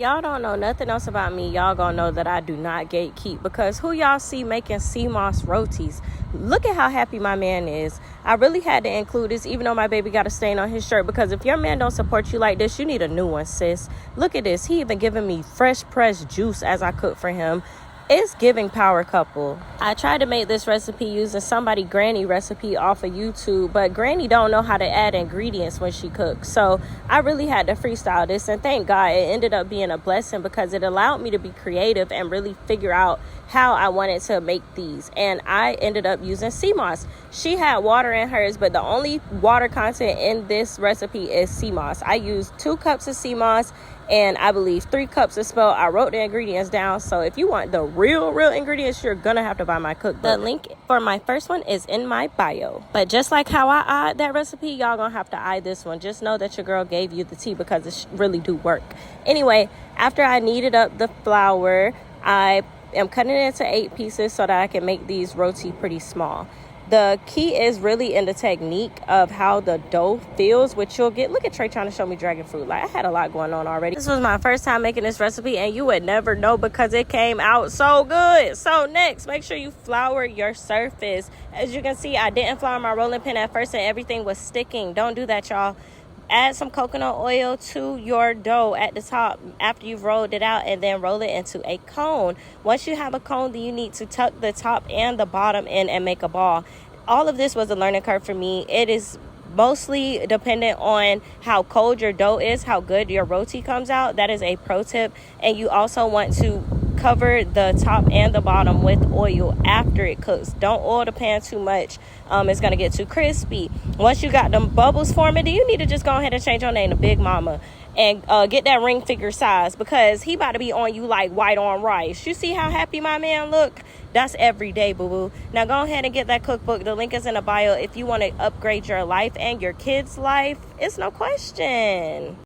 Y'all don't know nothing else about me. Y'all gonna know that I do not gatekeep, because who y'all see making Seamoss rotis? Look at how happy my man is. I really had to include this, even though my baby got a stain on his shirt, because if your man don't support you like this, you need a new one, sis. Look at this. He even giving me fresh pressed juice as I cook for him. It's giving power couple. I tried to make this recipe using somebody granny recipe off of YouTube, but granny don't know how to add ingredients when she cooks. So I really had to freestyle this, and thank God it ended up being a blessing, because it allowed me to be creative and really figure out how I wanted to make these. And I ended up using Seamoss. She had water in hers, but the only water content in this recipe is Seamoss. I used 2 cups of Seamoss and I believe 3 cups of spelt. I wrote the ingredients down, so if you want the real ingredients, you're gonna have to buy my cookbook. The link for my first one is in my bio. But just like how I eyed that recipe, y'all gonna have to eye this one. Just know that your girl gave you the tea, because it really do work. Anyway, after I kneaded up the flour, I am cutting it into 8 pieces so that I can make these roti pretty small. The key is really in the technique of how the dough feels, which you'll get. Look at Trey trying to show me dragon fruit. Like, I had a lot going on already. This was my first time making this recipe, and you would never know because it came out so good. So next, make sure you flour your surface. As you can see, I didn't flour my rolling pin at first and everything was sticking. Don't do that, y'all. Add some coconut oil to your dough at the top after you've rolled it out, and then roll it into a cone. Once you have a cone, then you need to tuck the top and the bottom in and make a ball. All of this was a learning curve for me. It is mostly dependent on how cold your dough is, how good your roti comes out. That is a pro tip. And you also want to cover the top and the bottom with oil after it cooks. Don't oil the pan too much. It's going to get too crispy. Once you got them bubbles forming, then you need to just go ahead and change your name to Big Mama and get that ring figure size, because he about to be on you like white on rice. You see how happy my man look? That's every day, boo-boo. Now go ahead and get that cookbook. The link is in the bio if you want to upgrade your life and your kids' life. It's no question.